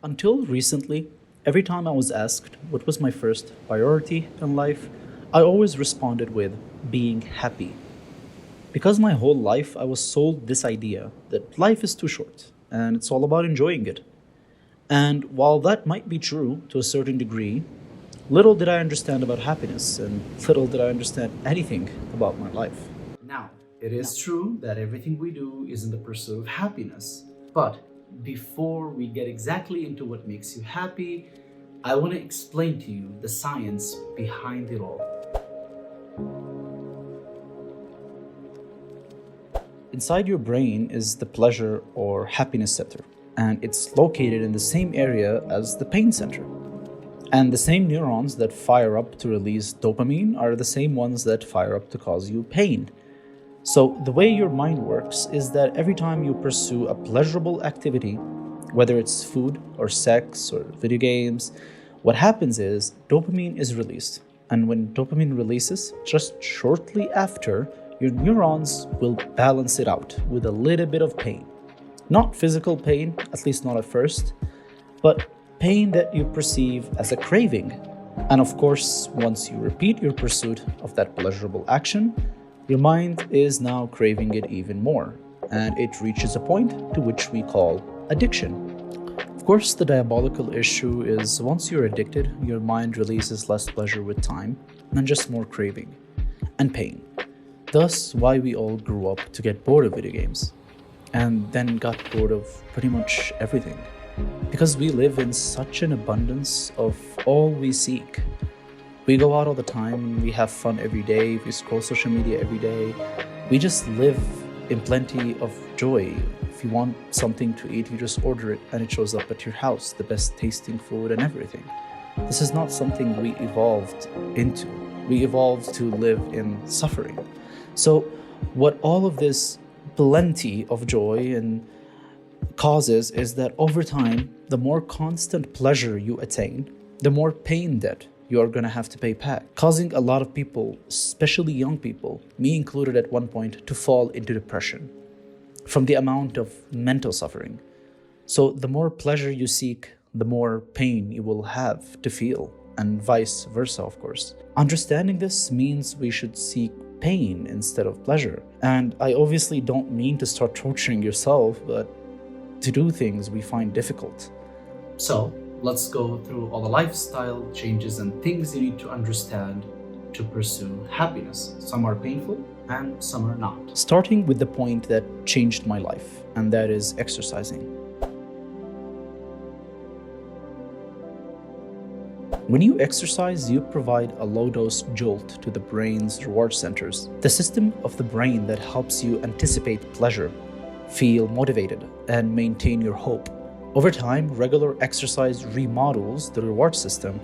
Until recently, every time I was asked what was my first priority in life, I always responded with being happy. Because my whole life I was sold this idea that life is too short and it's all about enjoying it. And while that might be true to a certain degree, little did I understand about happiness and little did I understand anything about my life. Now, it is true that everything we do is in the pursuit of happiness. But before we get exactly into what makes you happy, I want to explain to you the science behind it all. Inside your brain is the pleasure or happiness center, and it's located in the same area as the pain center. And the same neurons that fire up to release dopamine are the same ones that fire up to cause you pain. So, the way your mind works is that every time you pursue a pleasurable activity, whether it's food or sex or video games, what happens is dopamine is released. And when dopamine releases, just shortly after, your neurons will balance it out with a little bit of pain. Not physical pain, at least not at first, but pain that you perceive as a craving. And of course, once you repeat your pursuit of that pleasurable action, your mind is now craving it even more, and it reaches a point to which we call addiction. Of course, the diabolical issue is once you're addicted, your mind releases less pleasure with time and just more craving and pain. Thus, why we all grew up to get bored of video games and then got bored of pretty much everything. Because we live in such an abundance of all we seek. We go out all the time, we have fun every day, we scroll social media every day. We just live in plenty of joy. If you want something to eat, you just order it and it shows up at your house, the best tasting food and everything. This is not something we evolved into. We evolved to live in suffering. So what all of this plenty of joy and causes is that over time, the more constant pleasure you attain, the more pain that you are going to have to pay back, causing a lot of people, especially young people, me included at one point, to fall into depression from the amount of mental suffering. So the more pleasure you seek, the more pain you will have to feel, and vice versa, of course. Understanding this means we should seek pain instead of pleasure. And I obviously don't mean to start torturing yourself, but to do things we find difficult. So, let's go through all the lifestyle changes and things you need to understand to pursue happiness. Some are painful and some are not. Starting with the point that changed my life, and that is exercising. When you exercise, you provide a low-dose jolt to the brain's reward centers, the system of the brain that helps you anticipate pleasure, feel motivated, and maintain your hope. Over time, regular exercise remodels the reward system,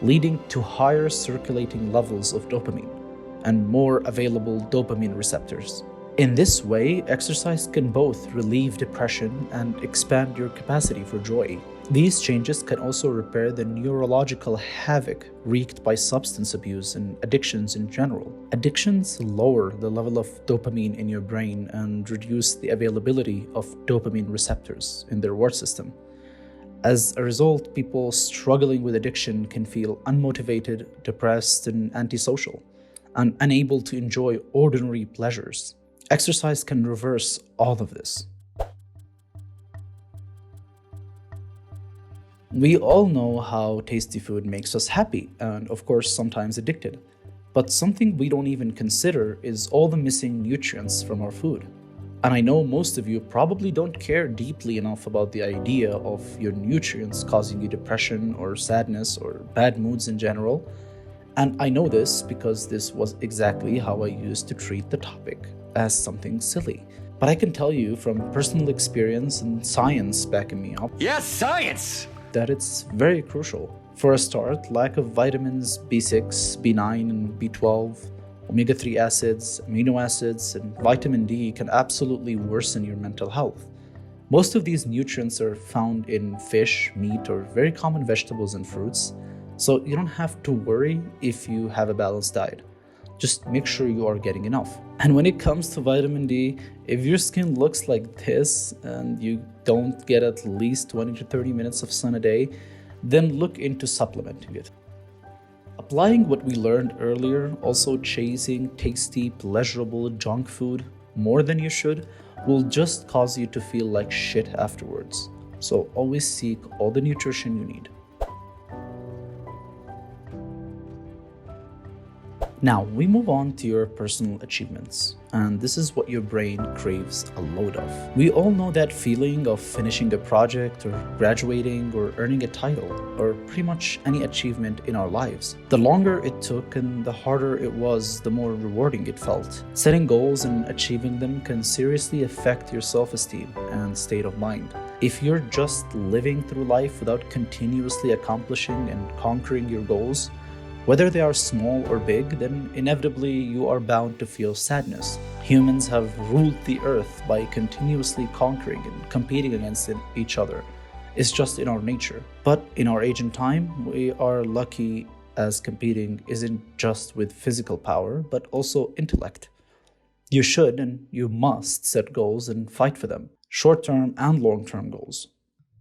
leading to higher circulating levels of dopamine and more available dopamine receptors. In this way, exercise can both relieve depression and expand your capacity for joy. These changes can also repair the neurological havoc wreaked by substance abuse and addictions in general. Addictions lower the level of dopamine in your brain and reduce the availability of dopamine receptors in the reward system. As a result, people struggling with addiction can feel unmotivated, depressed, and antisocial, and unable to enjoy ordinary pleasures. Exercise can reverse all of this. We all know how tasty food makes us happy and, of course, sometimes addicted. But something we don't even consider is all the missing nutrients from our food. And I know most of you probably don't care deeply enough about the idea of your nutrients causing you depression or sadness or bad moods in general. And I know this because this was exactly how I used to treat the topic, as something silly. But I can tell you from personal experience and science backing me up. Yes, science! That it's very crucial. For a start, lack of vitamins B6, B9, and B12, omega-3 acids, amino acids, and vitamin D can absolutely worsen your mental health. Most of these nutrients are found in fish, meat, or very common vegetables and fruits, so you don't have to worry if you have a balanced diet. Just make sure you are getting enough. And when it comes to vitamin D, if your skin looks like this and you don't get at least 20 to 30 minutes of sun a day, then look into supplementing it. Applying what we learned earlier, also chasing tasty, pleasurable junk food more than you should, will just cause you to feel like shit afterwards. So always seek all the nutrition you need. Now, we move on to your personal achievements, and this is what your brain craves a load of. We all know that feeling of finishing a project or graduating or earning a title or pretty much any achievement in our lives. The longer it took and the harder it was, the more rewarding it felt. Setting goals and achieving them can seriously affect your self-esteem and state of mind. If you're just living through life without continuously accomplishing and conquering your goals, whether they are small or big, then inevitably you are bound to feel sadness. Humans have ruled the earth by continuously conquering and competing against each other. It's just in our nature. But in our age and time, we are lucky as competing isn't just with physical power, but also intellect. You should and you must set goals and fight for them, short-term and long-term goals.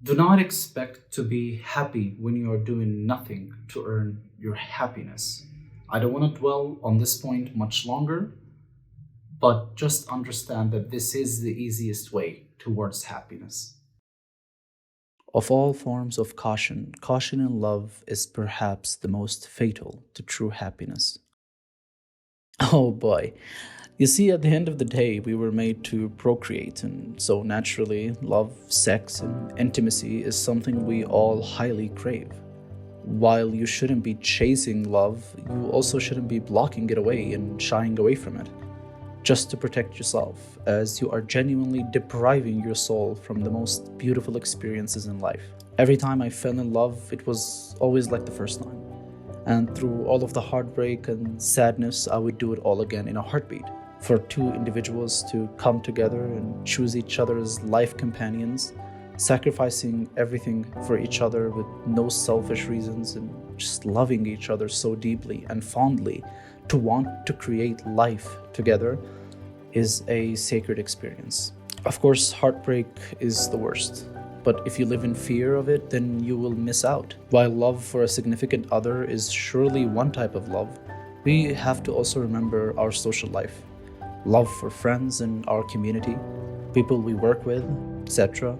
Do not expect to be happy when you are doing nothing to earn your happiness. I don't want to dwell on this point much longer, but just understand that this is the easiest way towards happiness. Of all forms of caution, caution in love is perhaps the most fatal to true happiness. Oh boy. You see, at the end of the day, we were made to procreate, and so naturally, love, sex, and intimacy is something we all highly crave. While you shouldn't be chasing love, you also shouldn't be blocking it away and shying away from it, just to protect yourself, as you are genuinely depriving your soul from the most beautiful experiences in life. Every time I fell in love, it was always like the first time. And through all of the heartbreak and sadness, I would do it all again in a heartbeat. For two individuals to come together and choose each other as life companions, sacrificing everything for each other with no selfish reasons and just loving each other so deeply and fondly, to want to create life together is a sacred experience. Of course, heartbreak is the worst, but if you live in fear of it, then you will miss out. While love for a significant other is surely one type of love, we have to also remember our social life. Love for friends in our community, people we work with, etc.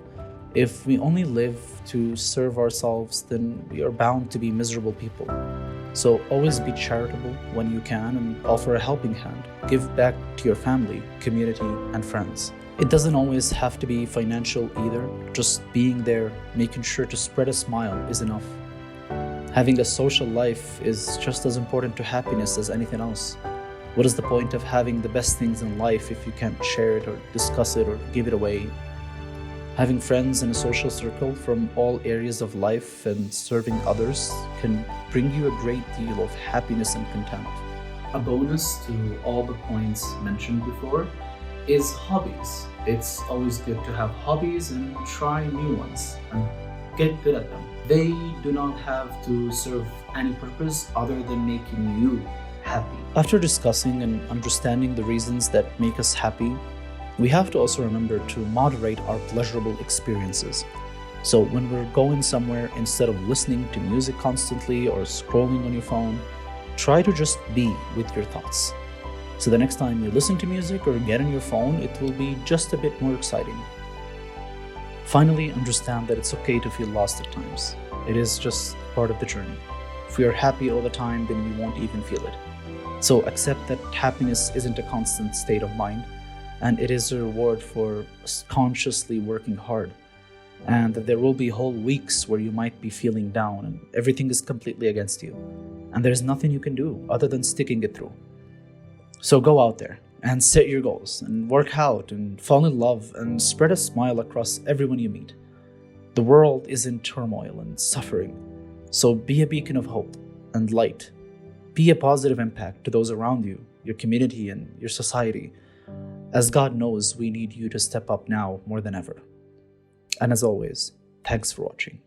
If we only live to serve ourselves, then we are bound to be miserable people. So always be charitable when you can and offer a helping hand. Give back to your family, community, and friends. It doesn't always have to be financial either. Just being there, making sure to spread a smile is enough. Having a social life is just as important to happiness as anything else. What is the point of having the best things in life if you can't share it or discuss it or give it away? Having friends in a social circle from all areas of life and serving others can bring you a great deal of happiness and content. A bonus to all the points mentioned before is hobbies. It's always good to have hobbies and try new ones and get good at them. They do not have to serve any purpose other than making you happy. After discussing and understanding the reasons that make us happy, we have to also remember to moderate our pleasurable experiences. So when we're going somewhere, instead of listening to music constantly or scrolling on your phone, try to just be with your thoughts. So the next time you listen to music or get on your phone, it will be just a bit more exciting. Finally, understand that it's okay to feel lost at times. It is just part of the journey. If we are happy all the time, then we won't even feel it. So accept that happiness isn't a constant state of mind, and it is a reward for consciously working hard, and that there will be whole weeks where you might be feeling down and everything is completely against you, and there's nothing you can do other than sticking it through. So go out there and set your goals and work out and fall in love and spread a smile across everyone you meet. The world is in turmoil and suffering, so be a beacon of hope and light. Be a positive impact to those around you, your community, and your society. As God knows, we need you to step up now more than ever. And as always, thanks for watching.